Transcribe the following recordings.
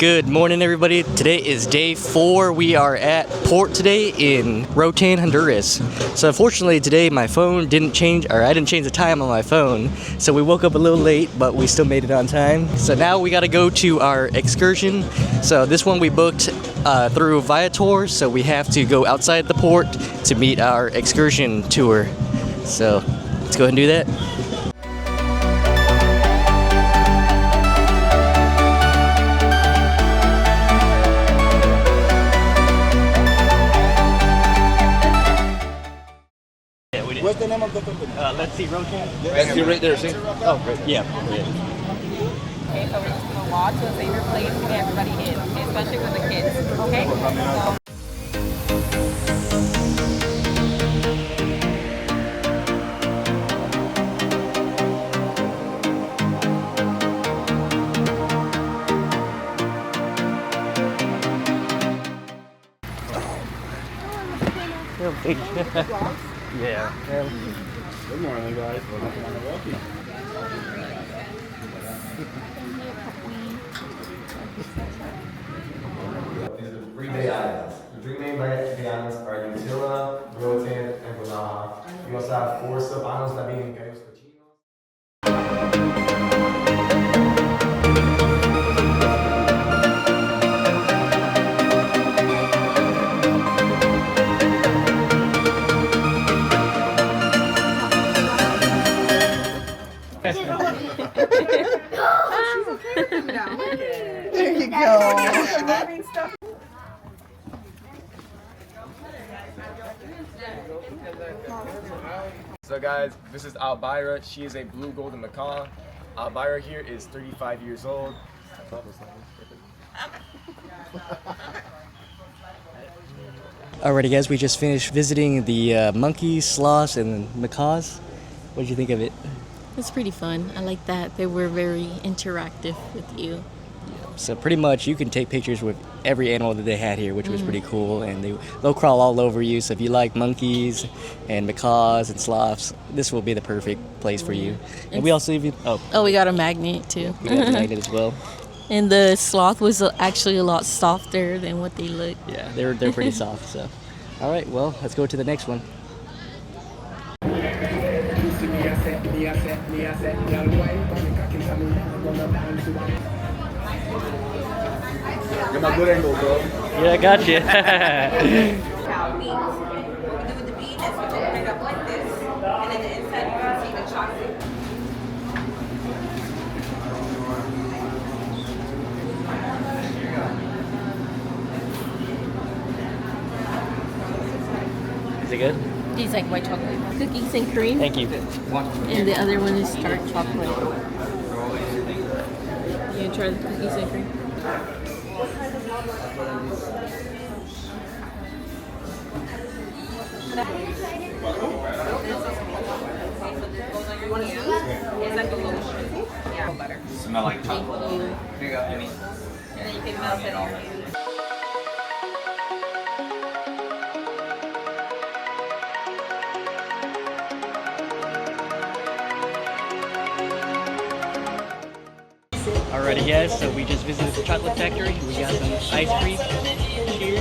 Good morning, everybody. Today is day 4. We are at port today in Roatan, Honduras. So unfortunately today my phone didn't change, or I didn't change the time on my phone. So we woke up a little late, but we still made it on time. So now we got to go to our excursion. So this one we booked through Viator. So we have to go outside the port to meet our excursion tour. So let's go ahead and do that. What's the name of the company? Let's see, Roatan. Let's see right there, see? Oh, great. Yeah. Okay, so we're just gonna walk to a favorite place to get everybody in, okay? Especially with the kids, okay? So Yeah. Good morning, guys. These are 3-day islands. The 3 main day islands are Utila, Roatan, and Macaw. We also have 4 sub-islands that being Cayos Cochinos. There you go. So guys, this is Albyra. She is a blue golden macaw. Albyra here is 35 years old. Alrighty, guys, we just finished visiting the monkeys, sloths, and macaws. What did you think of it? It's pretty fun. I like that they were very interactive with you. So pretty much you can take pictures with every animal that they had here, which was pretty cool, and they'll crawl all over you. So if you like monkeys and macaws and sloths, this will be the perfect place for you. And we also even we got a magnet too. we got the magnet as well. And the sloth was actually a lot softer than what they look. Yeah, they're pretty soft. So, all right, well, let's go to the next one. You're my good angle, bro. Yeah, I got you. cow meat. You do the bean is open it up like this, and then the inside you can see the chocolate. Is it good? These like white chocolate cookies and cream. Thank you. And the other one is dark chocolate. You gonna try the cookies and cream? It's like a lotion. Yeah, butter. Smell like chocolate. Thank you. Here you go, Amy. And then you can melt it on your hand. Alrighty, guys. So we just visited the chocolate factory. We got some ice cream. Cheers.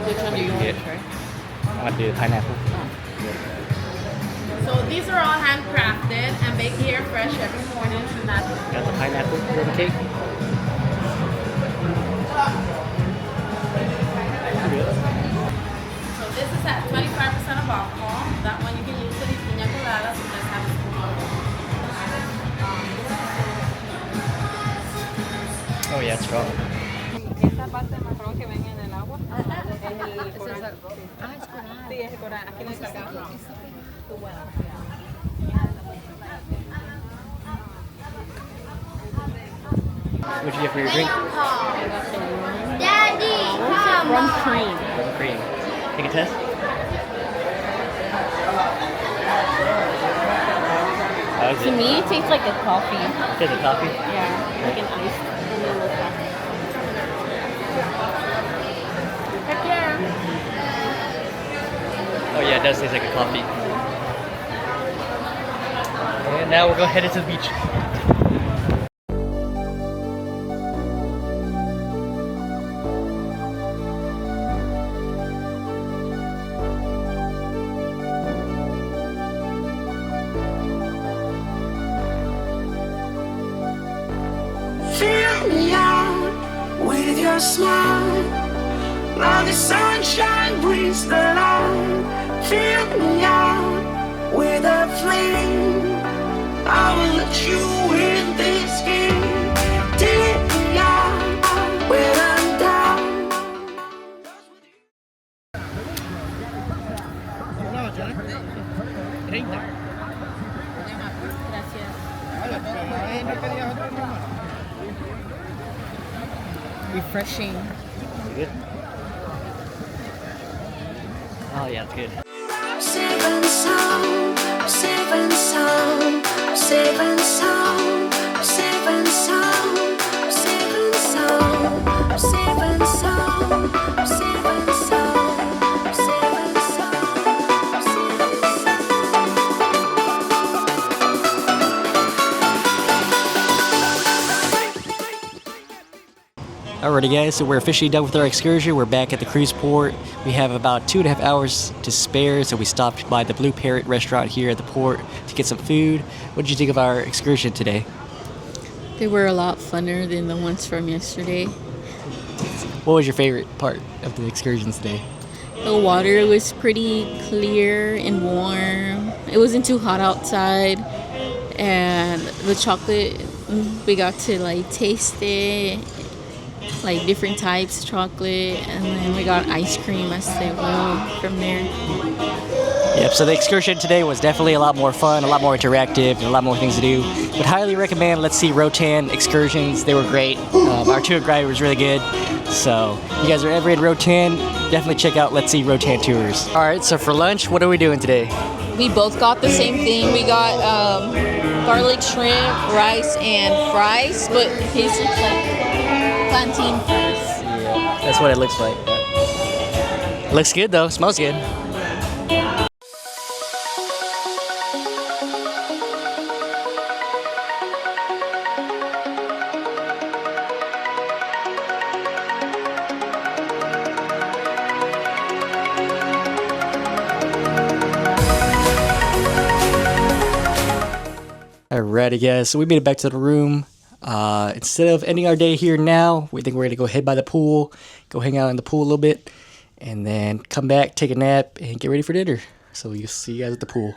Which one do you want to Yeah. try? I want to do pineapple. So these are all handcrafted and baked here fresh every morning. And that's Got the pineapple rum cake. so this is at 25% of alcohol. That one you can use for these piña coladas and just have a spoon of Oh yeah, it's strong. Esta parte marrón que ven en el agua es el coral. Sí, es el coral. Aquí no está acá. What'd you get for your drink? Daddy, rum cream. Rum cream. Take a test. How is To it? me, it tastes like a coffee. Is it coffee? Yeah, like an iced vanilla coffee. Heck yeah. Oh yeah, it does taste like a coffee. And now we're going headed to the beach. Fill me out with your smile. Now the sunshine brings the light. Fill me out with a flame. I will let you in this game. Take me out when I'm down. Refreshing. Good. Oh yeah, it's good. Safe and sound, safe and sound, safe and sound, safe and sound, safe and sound, safe and sound, safe and sound, safe and Alrighty guys, so we're officially done with our excursion. We're back at the cruise port. We have about 2.5 hours to spare, so we stopped by the Blue Parrot restaurant here at the port to get some food. What did you think of our excursion today? They were a lot funner than the ones from yesterday. What was your favorite part of the excursions today? The water was pretty clear and warm. It wasn't too hot outside. And the chocolate, we got to like taste it, like different types of chocolate, and then we got ice cream as well from there. Yep, so the excursion today was definitely a lot more fun, a lot more interactive, and a lot more things to do. Would highly recommend Let's See Roatan excursions. They were great. Our tour guide was really good. So if you guys are ever in Roatan, definitely check out Let's See Roatan Tours. All right, so for lunch, what are we doing today? We both got the same thing. We got garlic shrimp, rice, and fries, but his looks like plantain fries. Yeah, that's what it looks like. Looks good though, smells good. Alrighty guys, so we made it back to the room. Instead of ending our day here now, we think we're gonna go head by the pool, go hang out in the pool a little bit, and then come back, take a nap, and get ready for dinner. So we'll see you guys at the pool.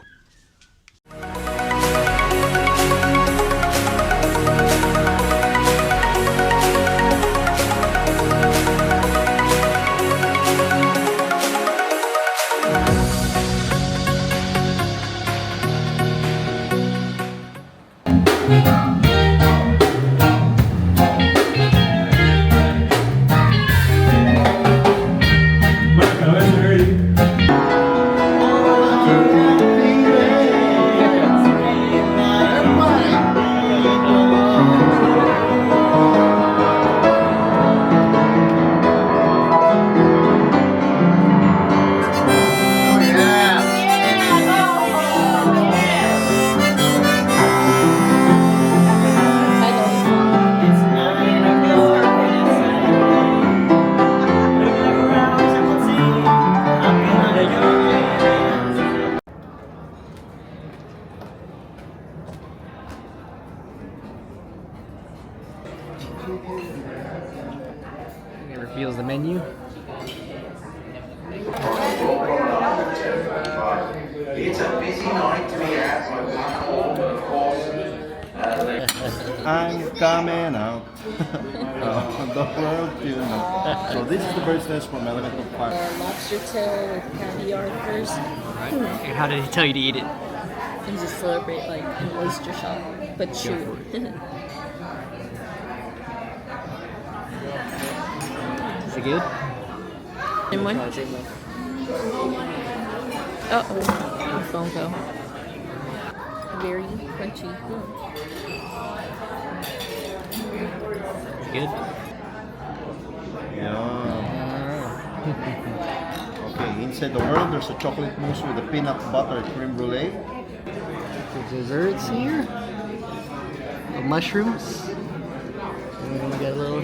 It reveals the menu. It's a busy night to be at Macaw, of course. I'm coming out of the world, you know. So this is the bird's nest from Elemental Park. Lobster tail with caviar first. And how did he tell you to eat it? And just celebrate like an oyster shop, but shoot. Is it good? And one. Uh-oh. The phone fell. very crunchy. Good. Yeah. Okay, inside the world, there's a chocolate mousse with a peanut butter creme brulee. The desserts here. The mushrooms. And we got a little.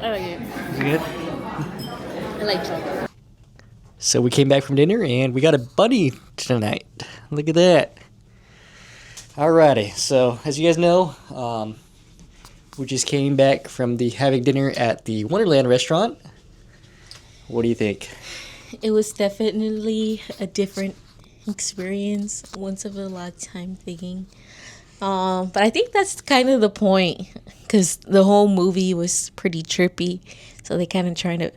I like it. Is it good? I like chocolate. So we came back from dinner and we got a bunny tonight. Look at that. Alrighty, so as you guys know, we just came back from having dinner at the Wonderland restaurant. What do you think? It was definitely a different experience, once of a lifetime thing. But I think that's kind of the point, because the whole movie was pretty trippy, so they kind of trying to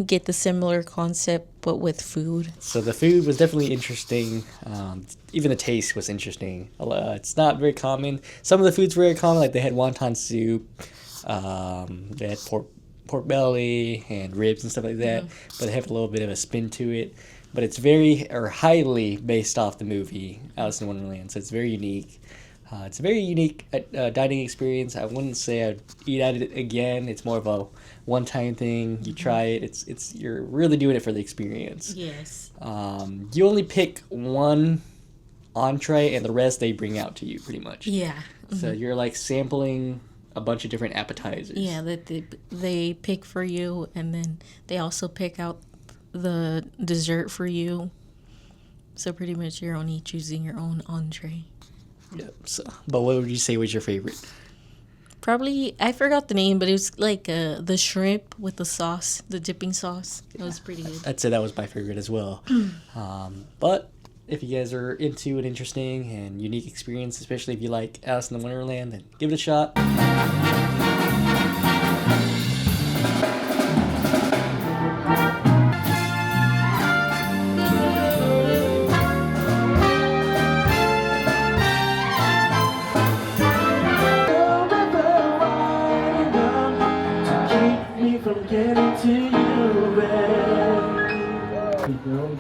get the similar concept but with food. So the food was definitely interesting. Even the taste was interesting. It's not very common. Some of the foods were very common, like they had wonton soup, they had pork belly and ribs and stuff like that, but they have a little bit of a spin to it. But it's highly based off the movie Alice in Wonderland, so it's very unique. It's a very unique dining experience. I wouldn't say I'd eat at it again. It's more of a one-time thing. You try it. You're really doing it for the experience. Yes. You only pick one entree, and the rest they bring out to you, pretty much. Yeah. So you're like sampling a bunch of different appetizers. Yeah, that they pick for you, and then they also pick out the dessert for you. So pretty much you're only choosing your own entree. Yep. So, but what would you say was your favorite? Probably, I forgot the name, but it was like the shrimp with the sauce, the dipping sauce. It was pretty good. I'd say that was my favorite as well. But if you guys are into an interesting and unique experience, especially if you like Alice in Wonderland, then give it a shot.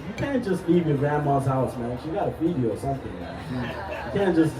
You can't just leave your grandma's house, man. She gotta feed you or something, man. You can't just...